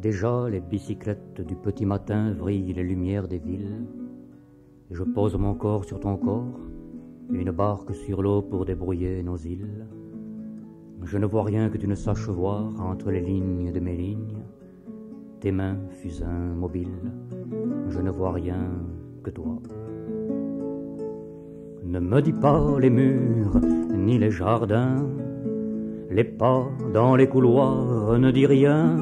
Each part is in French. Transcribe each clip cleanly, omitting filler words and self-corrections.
Déjà les bicyclettes du petit matin vrillent les lumières des villes, et je pose mon corps sur ton corps, une barque sur l'eau pour débrouiller nos îles. Je ne vois rien que tu ne saches voir entre les lignes de mes lignes, tes mains fusains mobiles, je ne vois rien que toi. Ne me dis pas les murs, ni les jardins, les pas dans les couloirs, ne dis rien,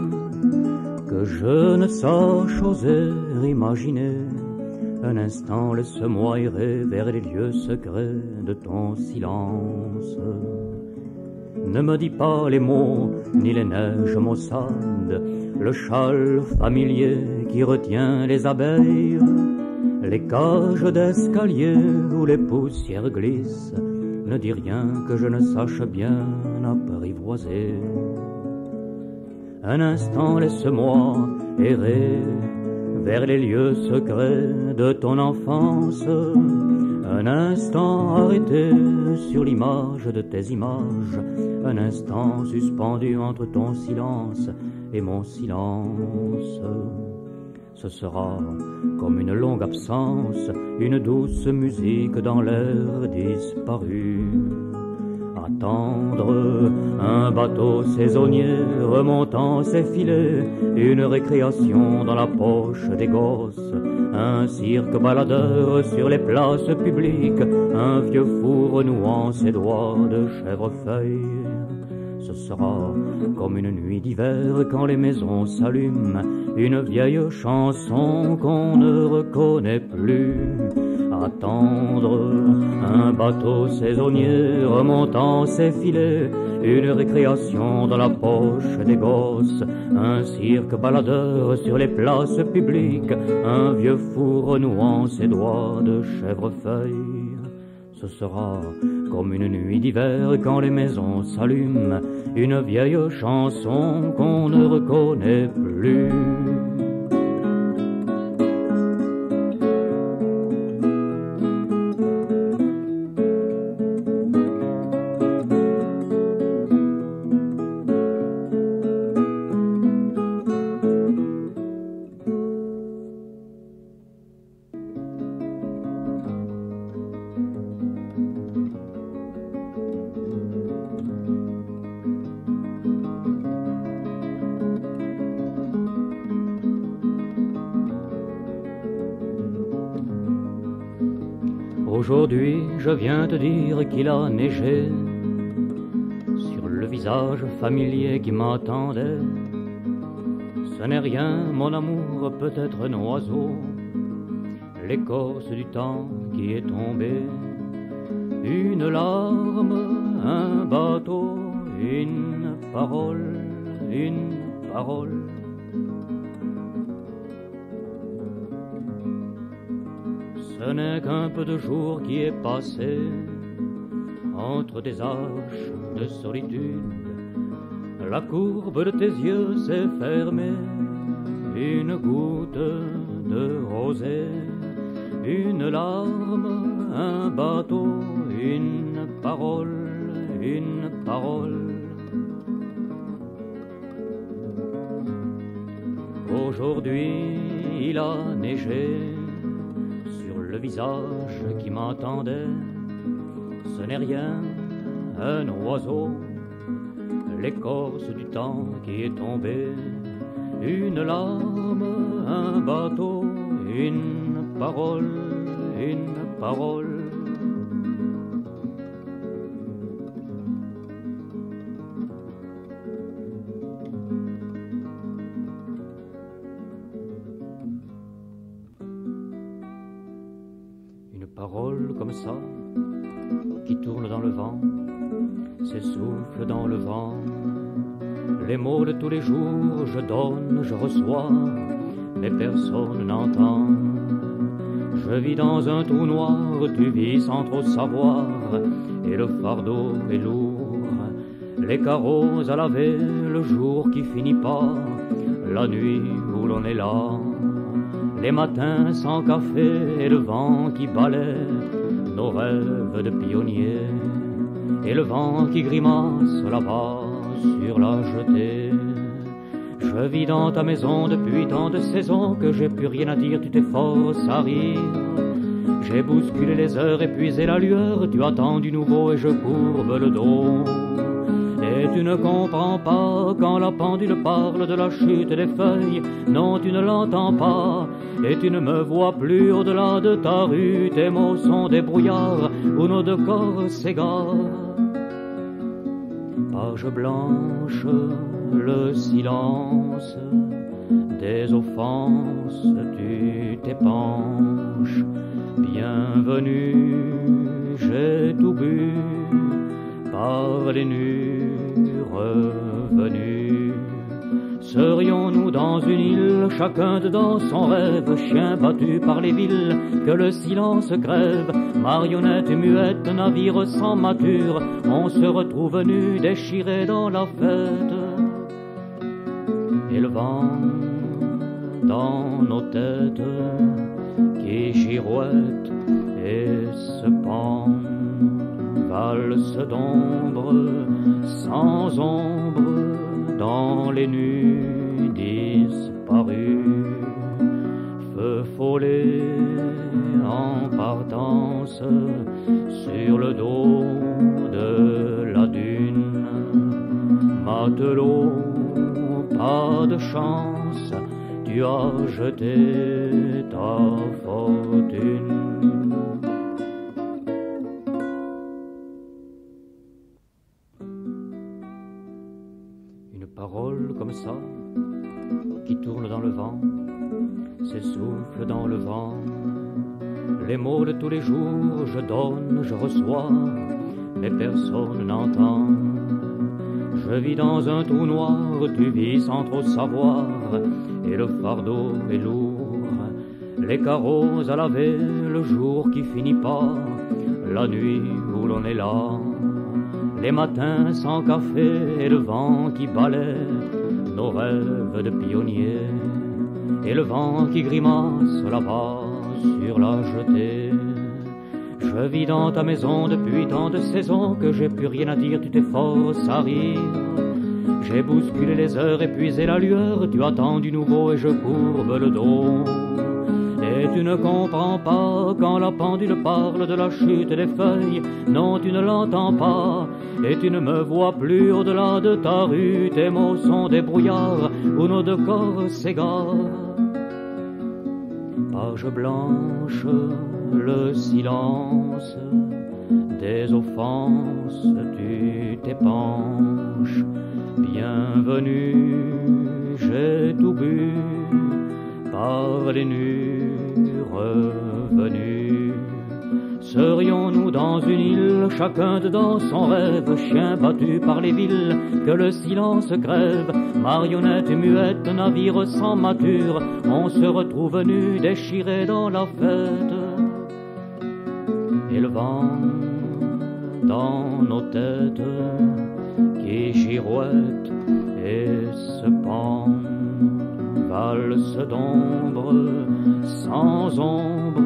que je ne sache oser imaginer. Un instant, laisse-moi errer vers les lieux secrets de ton silence. Ne me dis pas les mots, ni les neiges maussades, le châle familier qui retient les abeilles, les cages d'escalier où les poussières glissent. Ne dis rien que je ne sache bien apprivoiser. Un instant, laisse-moi errer vers les lieux secrets de ton enfance. Un instant arrêté sur l'image de tes images. Un instant suspendu entre ton silence et mon silence. Ce sera comme une longue absence, une douce musique dans l'air disparu. Attendre un bateau saisonnier remontant ses filets, une récréation dans la poche des gosses, un cirque baladeur sur les places publiques, un vieux fou renouant ses doigts de chèvrefeuille. Ce sera comme une nuit d'hiver quand les maisons s'allument, une vieille chanson qu'on ne reconnaît plus. Attendre un bateau saisonnier remontant ses filets, une récréation dans la poche des gosses, un cirque baladeur sur les places publiques, un vieux fou renouant ses doigts de chèvrefeuille. Ce sera comme une nuit d'hiver quand les maisons s'allument, une vieille chanson qu'on ne reconnaît plus. Aujourd'hui, je viens te dire qu'il a neigé sur le visage familier qui m'attendait. Ce n'est rien, mon amour, peut-être un oiseau, l'écorce du temps qui est tombé. Une larme, un bateau, une parole, une parole. Ce n'est qu'un peu de jour qui est passé entre des arches de solitude. La courbe de tes yeux s'est fermée, une goutte de rosée, une larme, un bateau, une parole, une parole. Aujourd'hui, il a neigé le visage qui m'entendait. Ce n'est rien, un oiseau, l'écorce du temps qui est tombé. Une larme, un bateau, une parole, une parole. Parole comme ça, qui tourne dans le vent, s'essouffle dans le vent. Les mots de tous les jours, je donne, je reçois, mais personne n'entend. Je vis dans un trou noir, tu vis sans trop savoir, et le fardeau est lourd. Les carreaux à laver, le jour qui finit pas, la nuit où l'on est là. Les matins sans café et le vent qui balaie nos rêves de pionniers, et le vent qui grimace là-bas sur la jetée. Je vis dans ta maison depuis tant de saisons que j'ai plus rien à dire, tu t'efforces à rire. J'ai bousculé les heures, épuisé la lueur, tu attends du nouveau et je courbe le dos. Et tu ne comprends pas quand la pendule parle de la chute des feuilles. Non, tu ne l'entends pas et tu ne me vois plus au-delà de ta rue. Tes mots sont des brouillards où nos deux corps s'égarent. Page blanche, le silence des offenses, tu t'épanches. Bienvenue, j'ai tout bu par les nues revenus. Serions-nous dans une île, chacun dedans son rêve, chien battu par les villes, que le silence grève, marionnette muette, navire sans mâture, on se retrouve nu, déchiré dans la fête. Et le vent dans nos têtes qui girouette et se pend, valse d'ombre sans ombre dans les nues disparues. Feu follet en partance sur le dos de la dune. Matelot, pas de chance, tu as jeté ta fortune. Une parole comme ça, qui tourne dans le vent, s'essouffle dans le vent. Les mots de tous les jours, je donne, je reçois, mais personne n'entend. Je vis dans un trou noir, tu vis sans trop savoir, et le fardeau est lourd. Les carreaux à laver, le jour qui finit pas, la nuit où l'on est là. Les matins sans café et le vent qui balaie nos rêves de pionniers. Et le vent qui grimace là-bas sur la jetée. Je vis dans ta maison depuis tant de saisons que j'ai plus rien à dire, tu t'efforces à rire. J'ai bousculé les heures, épuisé la lueur, tu attends du nouveau et je courbe le dos. Et tu ne comprends pas quand la pendule parle de la chute des feuilles. Non, tu ne l'entends pas et tu ne me vois plus au-delà de ta rue. Tes mots sont des brouillards où nos deux corps s'égarent. Page blanche, le silence des offenses, tu t'épanches. Bienvenue, j'ai tout bu par les nues revenus. Serions-nous dans une île, chacun dedans son rêve, chien battu par les villes, que le silence grève, marionnette muette, navire sans mâture, on se retrouve nu, déchiré dans la fête. Et le vent dans nos têtes qui girouette et se pend, valse d'ombre sans ombre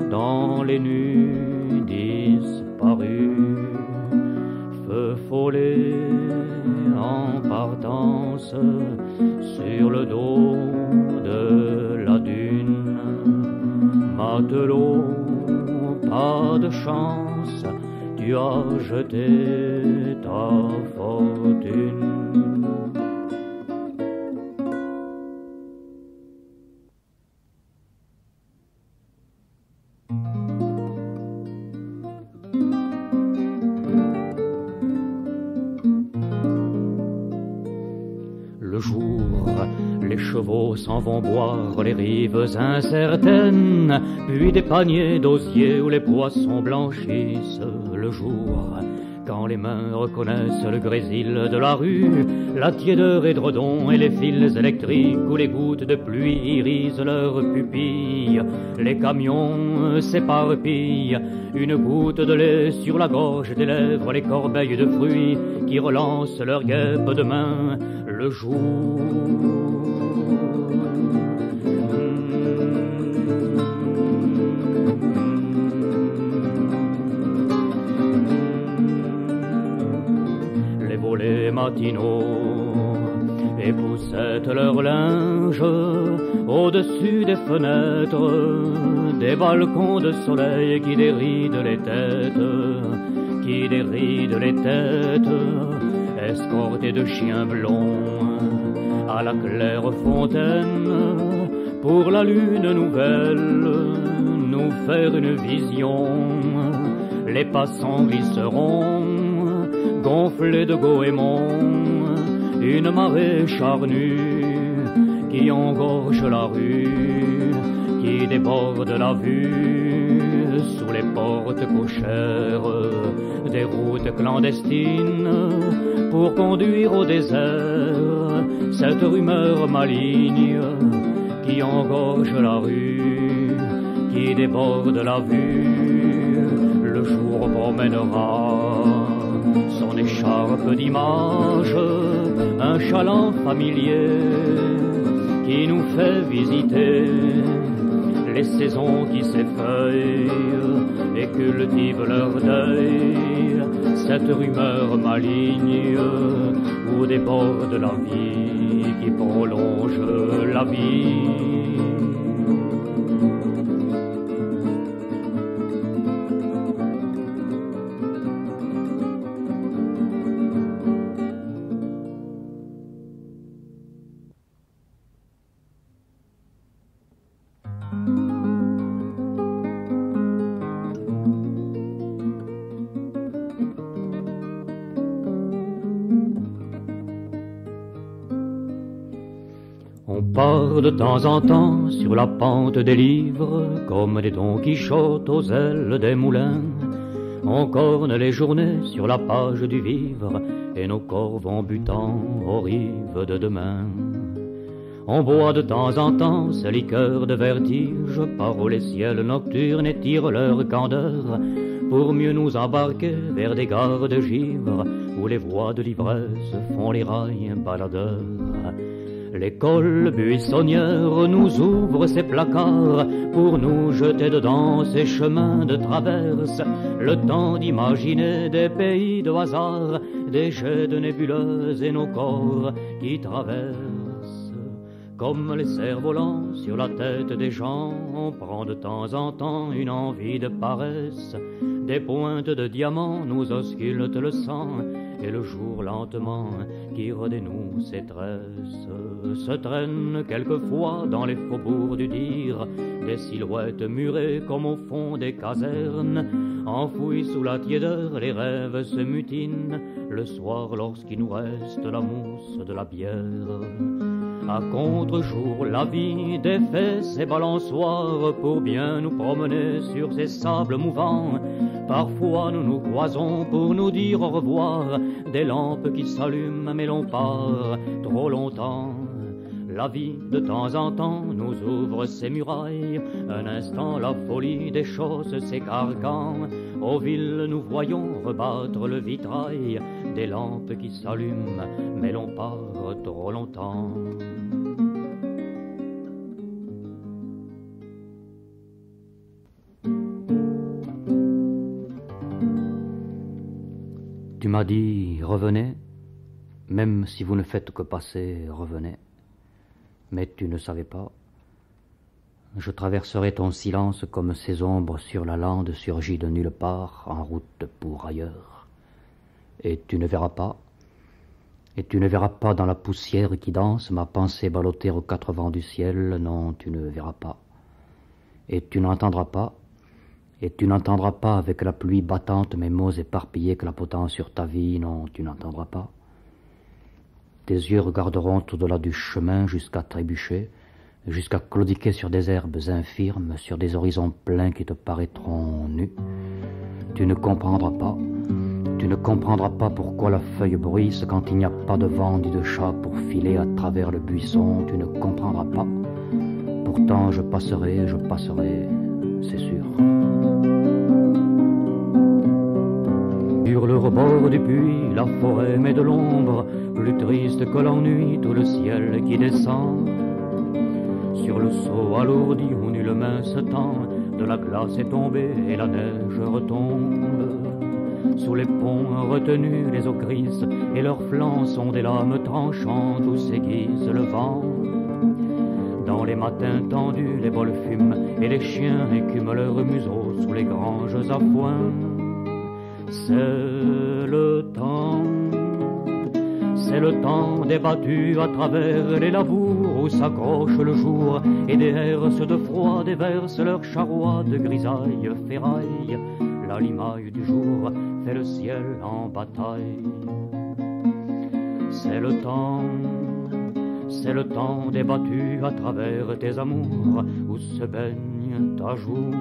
dans les nues disparues. Feu follet en partance sur le dos de la dune. Matelot, pas de chance, tu as jeté ta fortune. Le jour, les chevaux s'en vont boire les rives incertaines, puis des paniers d'osier où les poissons blanchissent. Le jour, quand les mains reconnaissent le grésil de la rue, la tiédeur édredon et les fils électriques où les gouttes de pluie irisent leurs pupilles. Les camions s'éparpillent, une goutte de lait sur la gorge des lèvres, les corbeilles de fruits qui relancent leur guêpe de main. Le jour, les volets matinaux et poussettent leur linge au-dessus des fenêtres, des balcons de soleil qui dérident les têtes, qui dérident les têtes, escortés de chiens blonds à la claire fontaine, pour la lune nouvelle nous faire une vision. Les passants glisseront, gonflés de goémons, une marée charnue qui engorge la rue, qui déborde la vue sous les portes cochères des routes clandestines pour conduire au désert cette rumeur maligne qui engorge la rue, qui déborde la vue. Le jour promènera son écharpe d'image, un chaland familier qui nous fait visiter les saisons qui s'effeuillent et cultivent leur deuil, cette rumeur maligne où déborde la vie qui prolonge la vie. On part de temps en temps sur la pente des livres, comme des Don Quichotte aux ailes des moulins. On corne les journées sur la page du vivre, et nos corps vont butant aux rives de demain. On boit de temps en temps ces liqueurs de vertige, par où les ciels nocturnes étirent leur candeur, pour mieux nous embarquer vers des gares de givre, où les voix de l'ivresse font les rails baladeurs. L'école buissonnière nous ouvre ses placards pour nous jeter dedans ces chemins de traverse, le temps d'imaginer des pays de hasard, des jets de nébuleuses et nos corps qui traversent. Comme les cerfs-volants sur la tête des gens, on prend de temps en temps une envie de paresse. Des pointes de diamants nous auscultent le sang, et le jour lentement qui redénoue ses tresses. Se traînent quelquefois dans les faubourgs du dire des silhouettes murées comme au fond des casernes. Enfouis sous la tiédeur, les rêves se mutinent le soir lorsqu'il nous reste la mousse de la bière. À contre-jour, la vie défait ses balançoires pour bien nous promener sur ces sables mouvants. Parfois nous nous croisons pour nous dire au revoir, des lampes qui s'allument mais l'on part trop longtemps. La vie de temps en temps nous ouvre ses murailles, un instant la folie des choses ses carcans. Aux villes nous voyons rebattre le vitrail, des lampes qui s'allument mais l'on part trop longtemps. Tu m'as dit revenez, même si vous ne faites que passer, revenez. Mais tu ne savais pas. Je traverserai ton silence comme ces ombres sur la lande surgies de nulle part, en route pour ailleurs. Et tu ne verras pas. Et tu ne verras pas dans la poussière qui danse ma pensée ballottée aux quatre vents du ciel. Non, tu ne verras pas. Et tu n'entendras pas. Et tu n'entendras pas avec la pluie battante mes mots éparpillés clapotant sur ta vie. Non, tu n'entendras pas. Tes yeux regarderont au-delà du chemin jusqu'à trébucher, jusqu'à claudiquer sur des herbes infirmes, sur des horizons pleins qui te paraîtront nus. Tu ne comprendras pas. Tu ne comprendras pas pourquoi la feuille bruisse quand il n'y a pas de vent ni de chat pour filer à travers le buisson. Tu ne comprendras pas. Pourtant je passerai, c'est sûr. Sur le rebord du puits, la forêt met de l'ombre, plus triste que l'ennui, tout le ciel qui descend. Sur le seau alourdi où nulle main se tend, de la glace est tombée et la neige retombe. Sous les ponts retenus, les eaux grises et leurs flancs sont des lames tranchantes où s'aiguise le vent. Dans les matins tendus, les bols fument et les chiens écument leurs museaux sous les granges à foin. C'est le temps débattu à travers les labours où s'accroche le jour et des herses de froid déversent leurs charrois de grisaille ferraille. La limaille du jour fait le ciel en bataille. C'est le temps débattu à travers tes amours où se baigne ta joue.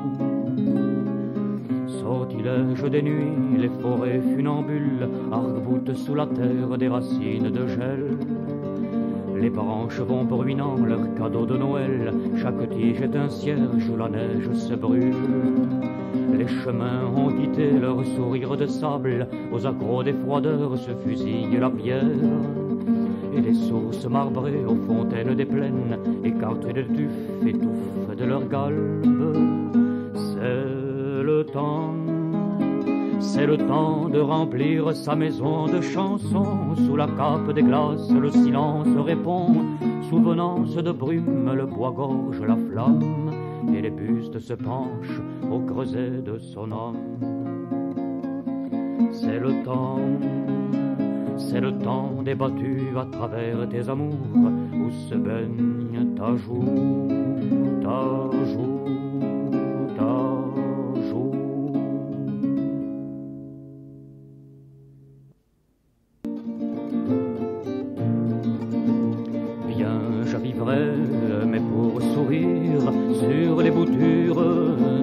Sortilège des nuits, les forêts funambules arc-boutent sous la terre des racines de gel. Les branches vont bruinant leurs cadeaux de Noël, chaque tige est un cierge où la neige se brûle. Les chemins ont quitté leur sourire de sable, aux accros des froideurs se fusille la pierre. Et les sources marbrées aux fontaines des plaines, écartées de tuf, étouffent de leur galbe. C'est le temps de remplir sa maison de chansons. Sous la cape des glaces, le silence répond. Souvenance de brume, le bois gorge la flamme, et les bustes se penchent au creuset de son âme. C'est le temps débattu à travers tes amours où se baigne ta joue, ta joue, ta joue. Bien, je vivrai, mais pour sourire sur les boutures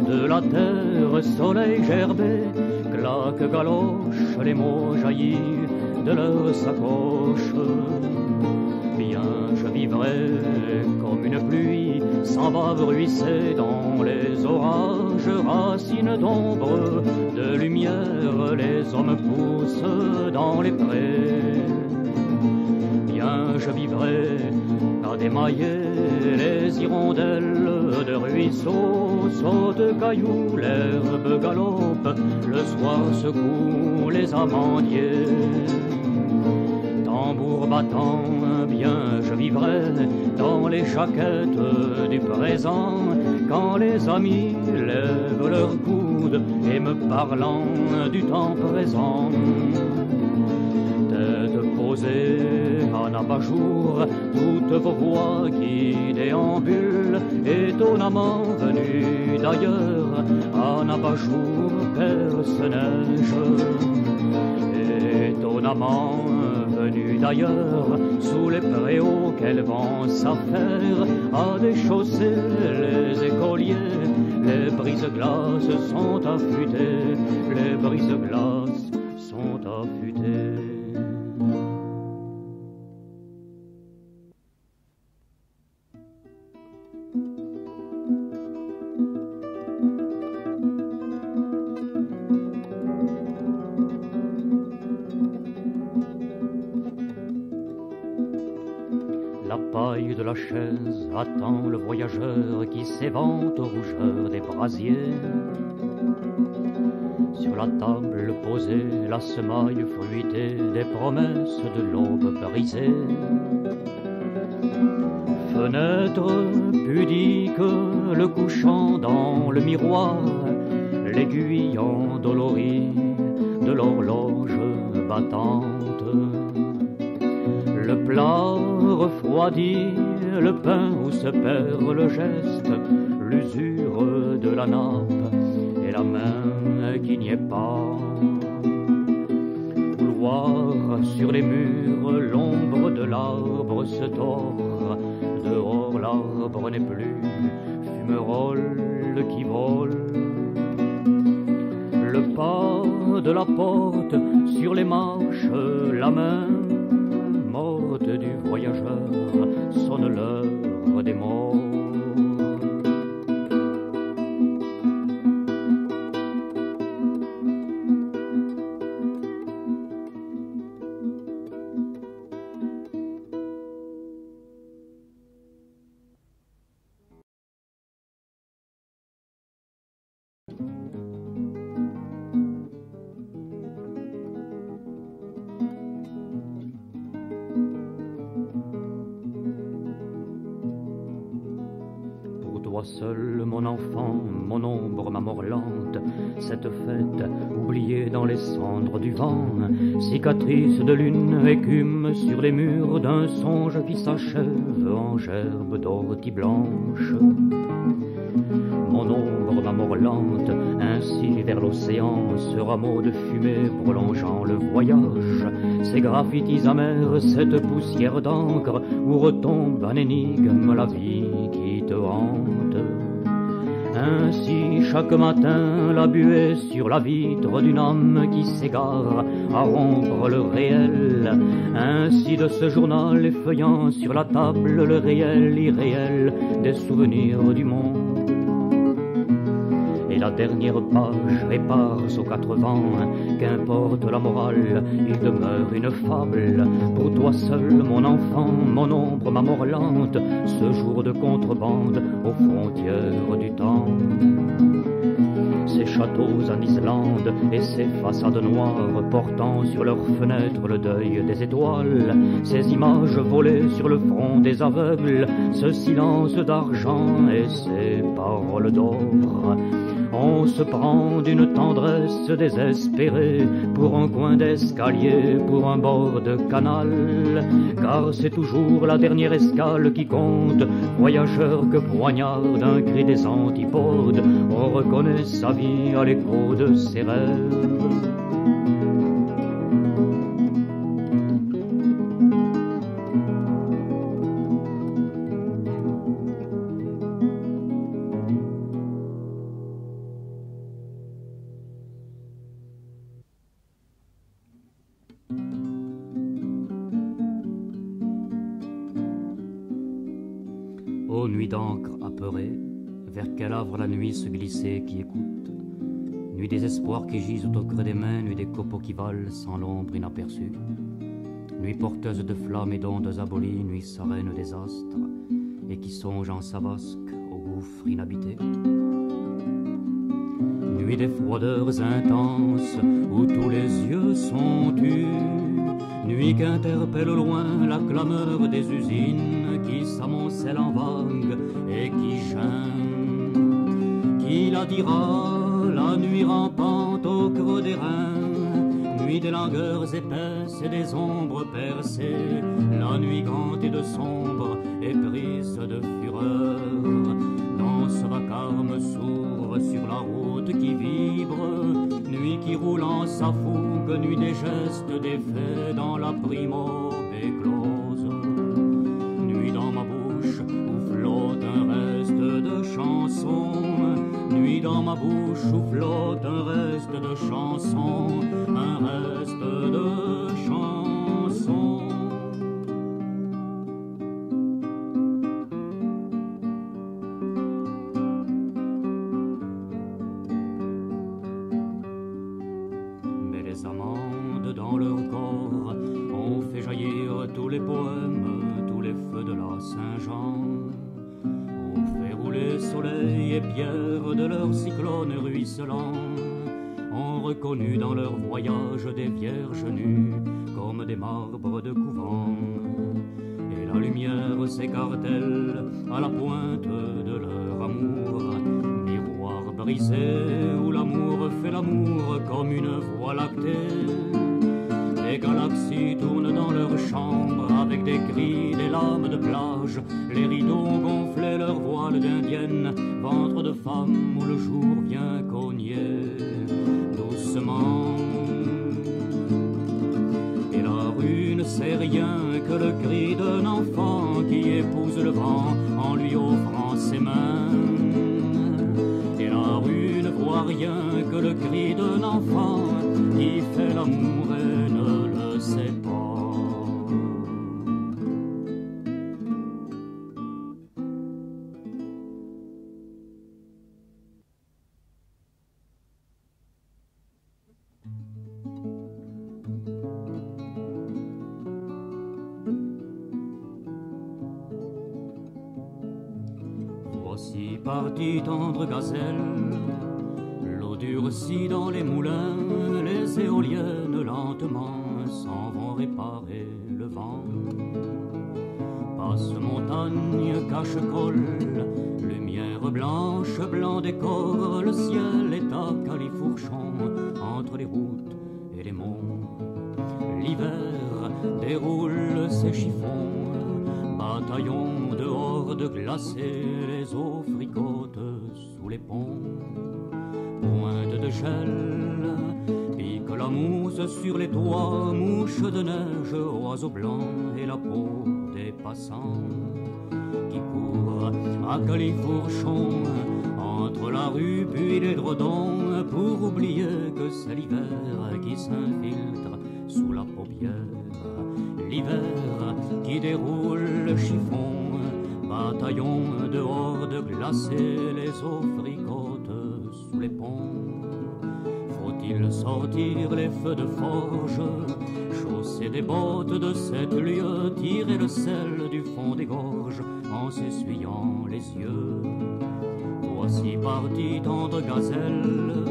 de la terre, soleil gerbé, claque galoche, les mots jaillis de leur sacoche. Bien, je vivrai comme une pluie s'en va bruisser dans les orages, racines d'ombre, de lumière, les hommes poussent dans les prés. Bien, je vivrai à démailler les hirondelles de ruisseaux, sautent cailloux, l'herbe galope, le soir secoue les amandiers. Tambour battant, bien je vivrai dans les chaquettes du présent, quand les amis lèvent leurs coudes et me parlant du temps présent. Tête posée en abat-jour, toutes vos voix qui déambulent, étonnamment venues d'ailleurs, en abat-jour perce-neige. Étonnamment venues d'ailleurs, sous les préaux qu'elles vont s'affaire, à déchausser les écoliers, les brises-glaces sont affûtées, les brises-glaces sont affûtées. La paille de la chaise attend le voyageur qui s'évente aux rougeurs des brasiers. Sur la table posée, la semaille fruitée des promesses de l'aube brisée. Fenêtre pudique, le couchant dans le miroir, l'aiguille endolorie de l'horloge battante. Le plat refroidi, le pain où se perd le geste, l'usure de la nappe et la main qui n'y est pas. Couloir sur les murs, l'ombre de l'arbre se tord. Dehors l'arbre n'est plus, fumerolles qui volent. Le pas de la porte sur les marches, la main morte du voyageur sonne l'heure des morts. toi seul, mon enfant, mon ombre, ma mort lente, cette fête oubliée dans les cendres du vent, cicatrice de lune, écume sur les murs d'un songe qui s'achève en gerbes d'ortie blanche. Mon ombre, ma mort lente, ainsi vers l'océan, ce rameau de fumée prolongeant le voyage, ces graffitis amers, cette poussière d'encre où retombe en énigme la vie qui te hante. Ainsi chaque matin la buée sur la vitre d'une âme qui s'égare à rompre le réel. Ainsi de ce journal effeuillant sur la table le réel, irréel des souvenirs du monde. Et la dernière page éparse aux quatre vents, qu'importe la morale, il demeure une fable. Pour toi seul, mon enfant, mon ombre, ma mort lente, ce jour de contrebande aux frontières du temps. Ces châteaux en Islande et ces façades noires portant sur leurs fenêtres le deuil des étoiles, ces images volées sur le front des aveugles, ce silence d'argent et ces paroles d'or. On se prend d'une tendresse désespérée pour un coin d'escalier, pour un bord de canal, car c'est toujours la dernière escale qui compte, voyageur que poignarde un cri des antipodes, on reconnaît sa vie à l'écho de ses rêves. Ô nuit d'encre apeurée, vers quel havre la nuit se glisser qui écoute? Nuit des espoirs qui gisent au creux des mains, nuit des copeaux qui valent sans l'ombre inaperçue. Nuit porteuse de flammes et d'ondes abolies, nuit sereine des astres, et qui songe en sa vasque au gouffre inhabité. Nuit des froideurs intenses où tous les yeux sont tus, nuit qu'interpelle au loin la clameur des usines qui s'amoncellent en vagues et qui gênent. Qui la dira, la nuit rampante au creux des reins, nuit des langueurs épaisses et des ombres percées, la nuit grande et de sombre et prise de fureur. Dans ce vacarme s'ouvre sur la route qui vibre, nuit qui roule en sa fougue, nuit des gestes défaits dans la primo éclose. Nuit dans ma bouche où flotte un reste de chanson, nuit dans ma bouche où flotte un reste de chanson, un reste de chanson. Mais les amandes dans leur corps ont fait jaillir tous les poèmes, tous les feux de la Saint-Jean. Ont fait rouler soleil et pierre de leur cyclone ruisselant, ont reconnu dans leur voyage des vierges nues comme des marbres de couvent. Et la lumière s'écarte-t-elle à la pointe de leur amour, miroir brisé où l'amour fait l'amour comme une voie lactée. Les galaxies tournent dans leur chambre avec des cris, des lames de plage. Les rideaux ont gonflé leurs voiles d'indienne, ventre de femme où le jour vient cogner doucement. Et la rue ne sait rien que le cri d'un enfant qui épouse le vent en lui offrant ses mains. Et la rue ne voit rien que le cri d'un enfant qui fait l'amour et ne le sait pas. Voici partie tendre gazelle, l'eau durcit dans les moulins, les éoliennes lentement s'en vont réparer le vent. Passe montagne, cache-colle, lumière lumière blanche, blanc décor, le ciel est à califourchon entre les routes et les monts. L'hiver déroule ses chiffons, bataillon dehors de glacés, les eaux fricotent sous les ponts. Pointe de gel, pique la mousse sur les toits, mouche de neige, oiseaux blancs et la peau des passants qui courent à califourchon entre la rue puis les dredons pour oublier que c'est l'hiver qui s'infiltre sous la paupière. L'hiver qui déroule le chiffon, bataillon dehors de glacés, les eaux fricotent sous les ponts. Faut-il sortir les feux de forge, chausser des bottes de 7 lieues, tirer le sel du fond des gorges en s'essuyant les yeux? Voici parti tendre gazelle,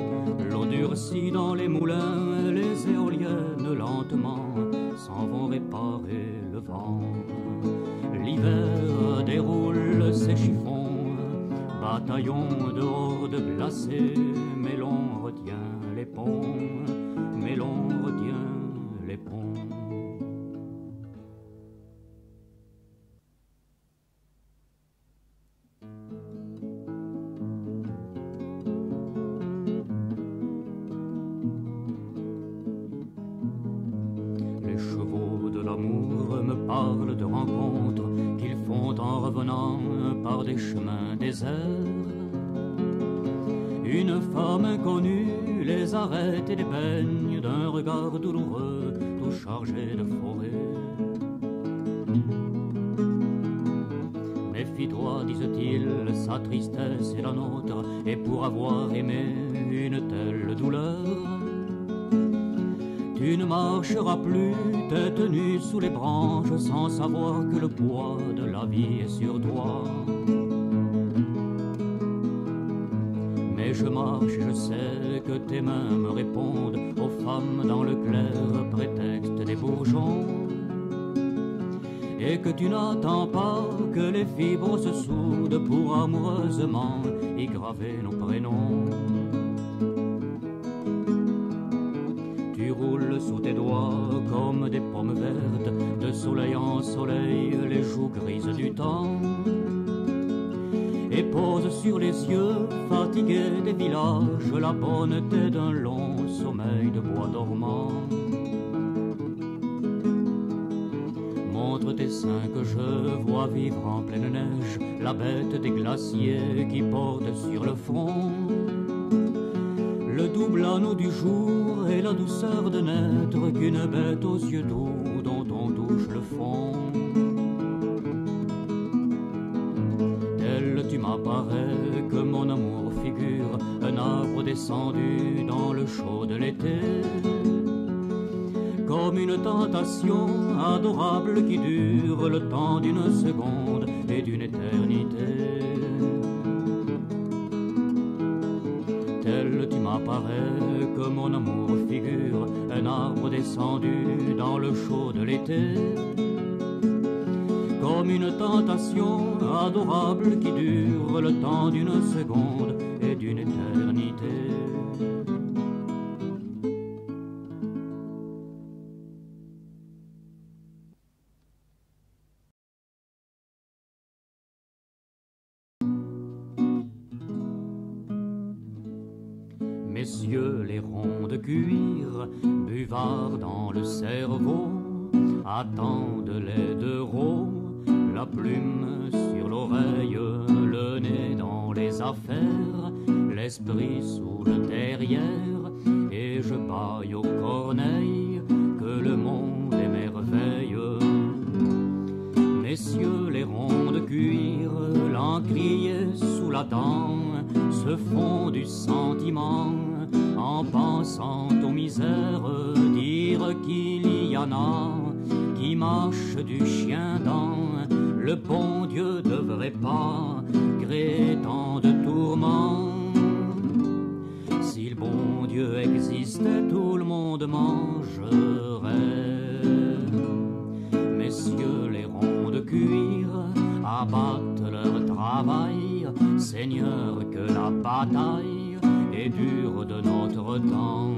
l'eau durcit dans les moulins, les éoliennes lentement s'en vont réparer le vent. L'hiver déroule ses chiffons, bataillon dehors de glacés, mais l'on retient les ponts, mais l'on retient les ponts. Les chevaux de l'amour me parlent de rencontres qu'ils font en revenant par des chemins déserts. Une femme inconnue les arrête et les baigne d'un regard douloureux, tout chargé de forêt. Méfie-toi, disent-ils, sa tristesse est la nôtre, et pour avoir aimé une telle douleur, tu ne marcheras plus tête nue sous les branches sans savoir que le poids de la vie est sur toi. Mais je marche et je sais que tes mains me répondent aux femmes dans le clair prétexte des bourgeons, et que tu n'attends pas que les fibres se soudent pour amoureusement y graver nos prénoms. Tu roules sous tes doigts comme des pommes vertes, de soleil en soleil, les joues grises du temps, et pose sur les yeux fatigués des villages la bonneté d'un long sommeil de bois dormant. Montre tes seins que je vois vivre en pleine neige, la bête des glaciers qui porte sur le front le double anneau du jour et la douceur de n'être qu'une bête aux yeux doux dont on touche le fond. Tel tu m'apparais que mon amour figure un arbre descendu dans le chaud de l'été, comme une tentation adorable qui dure le temps d'une seconde et d'une éternité. Tel tu m'apparais que mon amour figure un arbre descendu dans le chaud de l'été, comme une tentation adorable qui dure le temps d'une seconde et d'une éternité. Messieurs les ronds de cuir, buvards dans le cerveau, attendent les deux rots, la plume sur l'oreille, le nez dans les affaires, l'esprit sous le derrière, et je baille aux corneilles que le monde émerveille. Messieurs les ronds de cuir, l'encrier sous la dent, se font du sentiment en pensant aux misères, dire qu'il y en a qui mâchent du chien dans le bon Dieu devrait pas créer tant de tourments. Si le bon Dieu existait, tout le monde mangerait. Messieurs les ronds de cuir abattent leur travail, c'est bataille et dure de notre temps.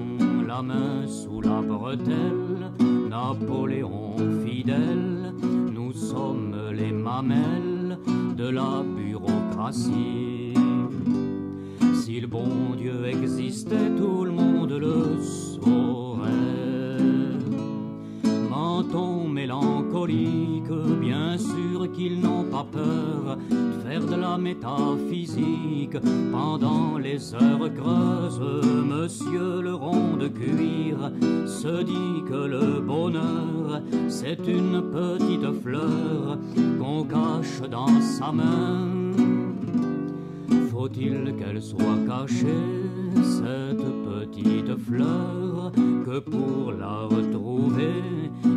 La main sous la bretelle, Napoléon fidèle, nous sommes les mamelles de la bureaucratie. Si le bon Dieu existait, tout le monde le saurait. Menton mélancolique, bien sûr qu'ils n'ont pas peur de faire de la métaphysique pendant les heures creuses. Monsieur le rond de cuir se dit que le bonheur c'est une petite fleur qu'on cache dans sa main. Faut-il qu'elle soit cachée, cette petite fleur, que pour la retrouver,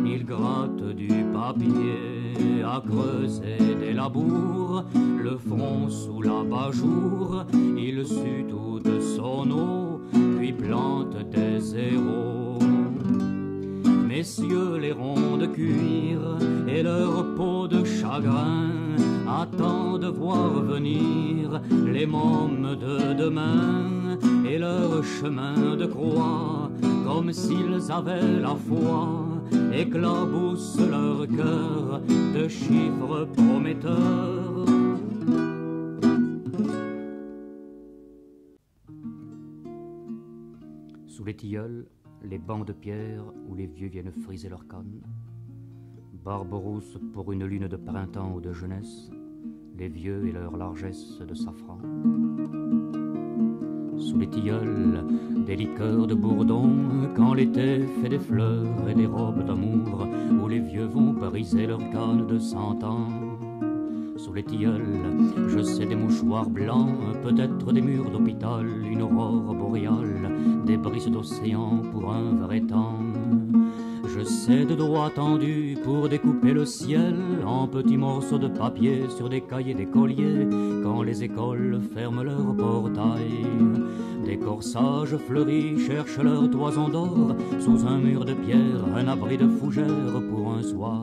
il gratte du papier à creuser des labours, le front sous l'abat-jour, il sue toute son eau, puis plante des zéros. Messieurs les ronds de cuir et leur peau de chagrin attendent de voir venir les mômes de demain et leur chemin de croix, comme s'ils avaient la foi, éclaboussent leur cœur de chiffres prometteurs. Sous les tilleuls, les bancs de pierre où les vieux viennent friser leurs cannes, barbe rousse pour une lune de printemps ou de jeunesse, les vieux et leur largesse de safran. Sous les tilleuls, des liqueurs de bourdon, quand l'été fait des fleurs et des robes d'amour, où les vieux vont briser leurs cannes de 100 ans. Sous les tilleuls, je sais des mouchoirs blancs, peut-être des murs d'hôpital, une aurore boréale, des brises d'océan pour un vrai temps. Je sais de doigts tendus pour découper le ciel en petits morceaux de papier sur des cahiers d'écoliers quand les écoles ferment leurs portails. Des corsages fleuris cherchent leur toison d'or sous un mur de pierre, un abri de fougères pour un soir.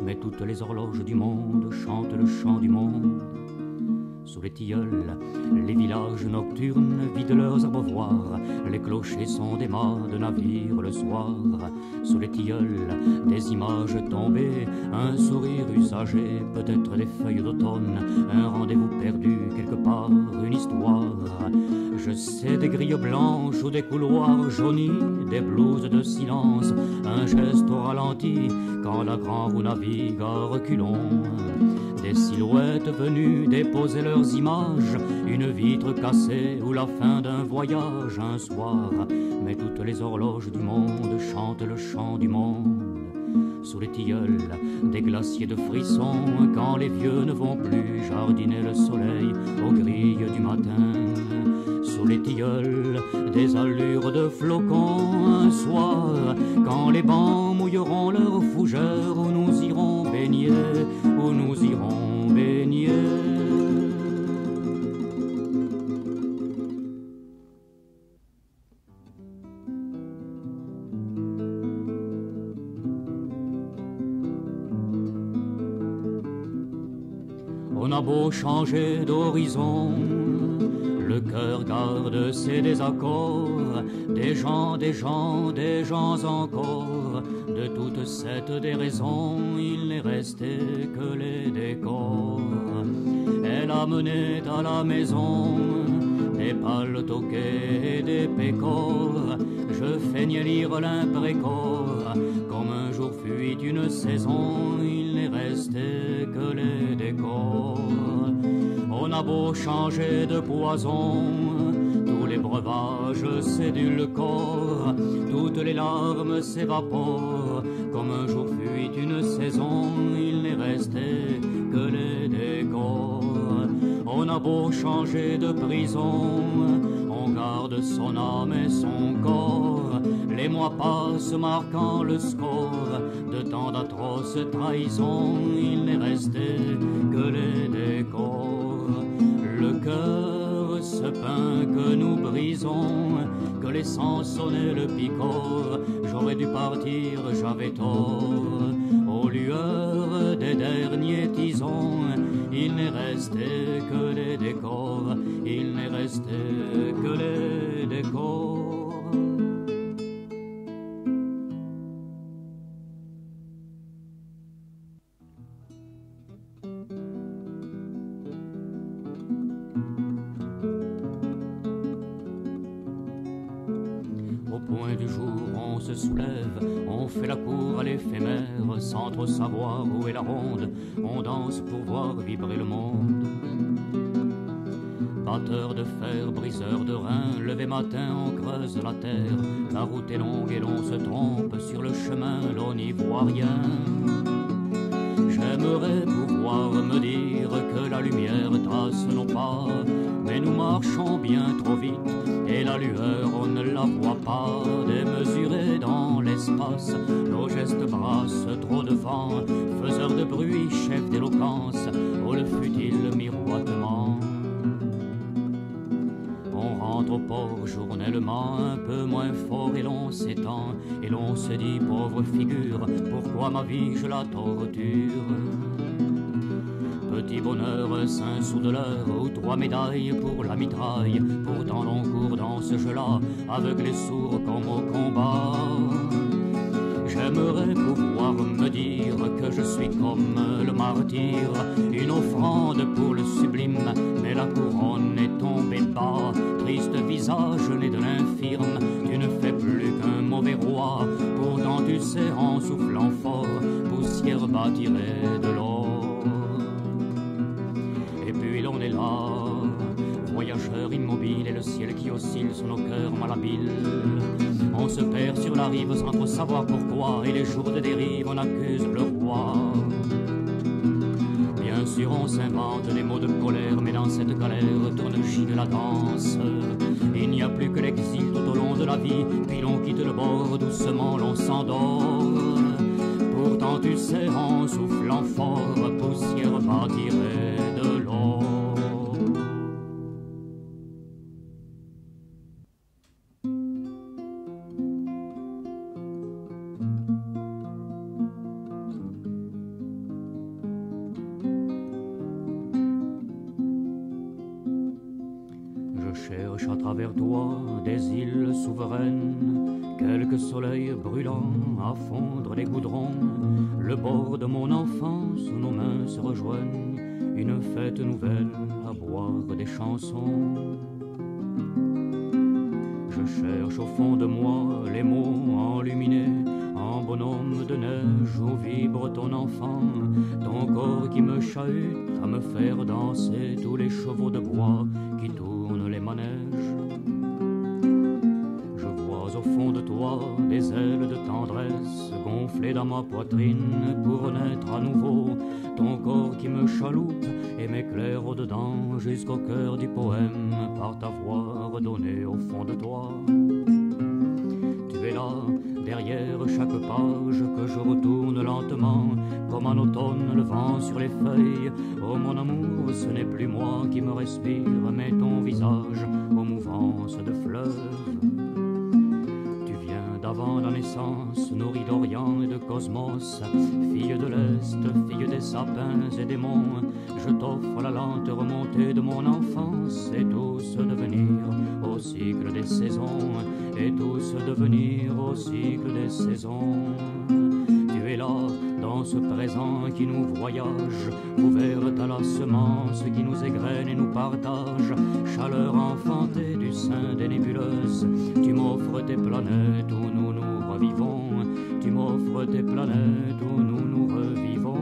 Mais toutes les horloges du monde chantent le chant du monde. Sous les tilleuls, les villages nocturnes vident leurs abreuvoirs, les clochers sont des mâts de navires le soir. Sous les tilleuls, des images tombées, un sourire usagé, peut-être des feuilles d'automne, un rendez-vous perdu quelque part, une histoire. Je sais des grilles blanches ou des couloirs jaunis, des blouses de silence, un geste au ralenti quand la grande roue navigue à reculons. Des silhouettes venues déposer leurs images, une vitre cassée ou la fin d'un voyage un soir. Mais toutes les horloges du monde chantent le chant du monde. Sous les tilleuls, des glaciers de frissons, quand les vieux ne vont plus jardiner le soleil aux grilles du matin. Sous les tilleuls, des allures de flocons un soir, quand les bancs mouilleront leurs fougères, où nous irons baigner, où nous irons baigner. On a beau changer d'horizon, le cœur garde ses désaccords, des gens, des gens, des gens encore. De toute cette déraison, il n'est resté que les décors. Elle a mené à la maison des pâles toquets et des pécores. Je feignais lire l'imprécor, comme un jour fuit une saison, il n'est resté que les décors. On a beau changer de poison, tous les breuvages s'édulcorent, toutes les larmes s'évaporent, comme un jour fuit une saison, il n'est resté que les décors. On a beau changer de prison, on garde son âme et son corps, les mois passent marquant le score de tant d'atroces trahisons, il n'est resté que les décors. Le cœur, ce pain que nous brisons, que les sens sonnaient le picor, j'aurais dû partir, j'avais tort. aux lueurs des derniers tisons. Il n'est resté que les décors, il n'est resté que les décors. Au point du jour, on se soulève, on fait la cour à l'éphémère, sans trop savoir où est la ronde, on danse pour voir vibrer le monde. Batteur de fer, briseur de reins, levé matin, on creuse la terre, la route est longue et l'on se trompe, sur le chemin, l'on n'y voit rien. J'aimerais pouvoir me dire que la lumière trace nos pas, mais nous marchons bien trop vite, et la lueur on ne la voit pas. Démesurés dans l'espace, nos gestes brassent trop de vent, faiseurs de bruit, chefs d'éloquence, oh le futile miroitement. On rentre au port journellement, un peu moins fort et l'on s'étend, et l'on se dit pauvre figure, pourquoi ma vie je la torture. Petit bonheur, 5 sous de l'heure, ou 3 médailles pour la mitraille, pourtant l'on court dans ce jeu-là, aveugle et sourd comme au combat. J'aimerais pouvoir me dire que je suis comme le martyr, une offrande pour le sublime, mais la couronne est tombée bas. Triste visage né de l'infirme, tu ne fais plus qu'un mauvais roi, pourtant tu sais en soufflant fort, poussière bâtirait de l'or. Et puis l'on est là, voyageur immobile, et le ciel qui oscille sur nos cœurs malhabiles. On se perd sur la rive sans trop savoir pourquoi, et les jours de dérive on accuse le roi. Bien sûr on s'invente des mots de colère, mais dans cette galère tourne gigue la danse. Il n'y a plus que l'exil tout au long de la vie, puis l'on quitte le bord, doucement l'on s'endort. Pourtant tu sais en soufflant fort, poussière bâtirait de l'or. Cherche à travers toi des îles souveraines, quelques soleils brûlants à fondre les goudrons. Le bord de mon enfance où nos mains se rejoignent, une fête nouvelle à boire des chansons. Je cherche au fond de moi les mots enluminés en bonhomme de neige où vibre ton enfant, ton corps qui me chahute à me faire danser tous les chevaux de bois qui tournent les manèges. Je vois au fond de toi des ailes de tendresse gonflées dans ma poitrine pour naître à nouveau, ton corps qui me chaloupe et m'éclaire au-dedans jusqu'au cœur du poème par ta voix redonnée au fond de toi. Tu es là, derrière chaque page que je retourne lentement, comme en automne le vent sur les feuilles. Oh mon amour, ce n'est plus moi qui me respire, mais ton visage aux mouvances de fleuves. Tu viens d'avant la naissance, nourrie d'Orient et de Cosmos, fille de l'Est, fille des sapins et des monts. Je t'offre la lente remontée de mon enfance, et tout se devenir au cycle des saisons, et tout se devenir au cycle des saisons. Tu es là, dans ce présent qui nous voyage, ouverte à la semence qui nous égrène et nous partage, chaleur enfantée du sein des nébuleuses. Tu m'offres tes planètes où nous nous revivons, tu m'offres tes planètes où nous nous revivons.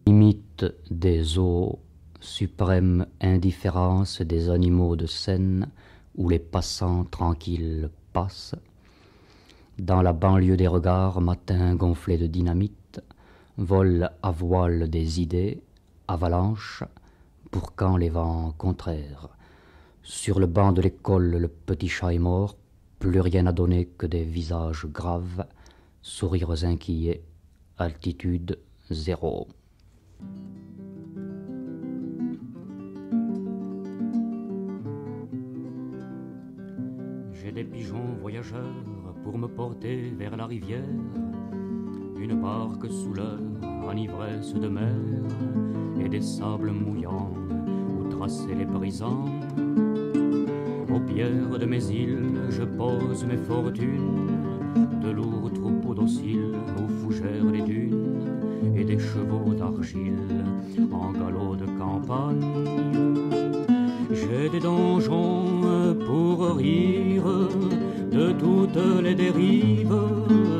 Limite des eaux, suprême indifférence des animaux de Seine où les passants tranquilles passent. Dans la banlieue des regards, matin gonflé de dynamite, vol à voile des idées, avalanche, pour quand les vents contraires. Sur le banc de l'école, le petit chat est mort, plus rien à donner que des visages graves, sourires inquiets, altitude 0. des pigeons voyageurs pour me porter vers la rivière, une barque sous leur enivresse de mer et des sables mouillants où tracer les brisants. Aux pierres de mes îles, je pose mes fortunes, de lourds troupeaux dociles aux fougères des dunes et des chevaux d'argile en galop de campagne. J'ai des donjons pour rire de toutes les dérives,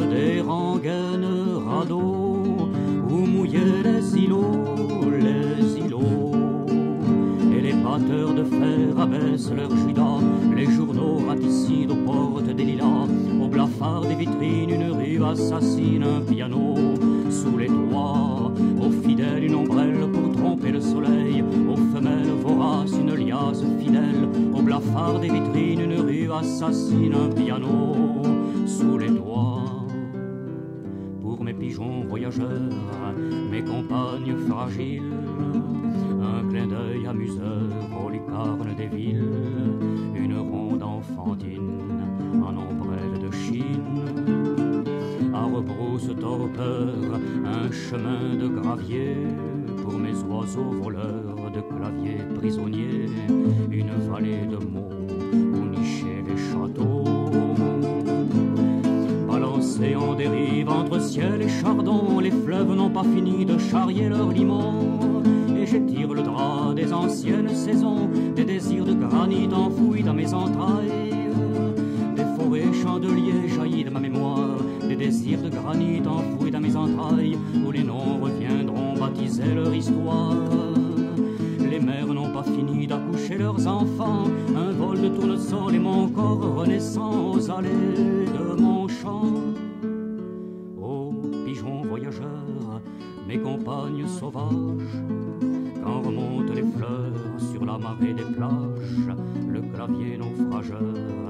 des rengaines radeaux où mouillaient les îlots. Et les batteurs de fer abaissent leurs judas, les journaux raticides aux portes des lilas, au blafard des vitrines une rue assassine, un piano sous les toits, aux fidèles une ombrelle pour tromper le soleil, aux femelles voraces une liasse fidèle, au blafard des vitrines une rue assassine, un piano sous les toits. Pour mes pigeons voyageurs, mes compagnes fragiles, un clin d'œil amuseur aux lucarnes des villes, une ronde enfantine en ombrelle de Chine. À rebrousse torpeur, un chemin de gravier pour mes oiseaux voleurs de claviers prisonniers, une vallée de mots où nichaient les châteaux. Balancés en dérive entre ciel et chardon, les fleuves n'ont pas fini de charrier leurs limons. Et j'étire le drap des anciennes saisons, des désirs de granit enfouis dans mes entrailles. Des forêts chandeliers jaillis de ma mémoire, des désirs de granit enfouis dans mes entrailles, où les noms reviendront baptiser leur histoire. Les mères n'ont pas fini d'accoucher leurs enfants, un vol de tournesol et mon corps renaissant aux allées de mon champ. Ô pigeons voyageurs, mes compagnes sauvages, quand remontent les fleurs sur la marée des plages, le clavier naufrageur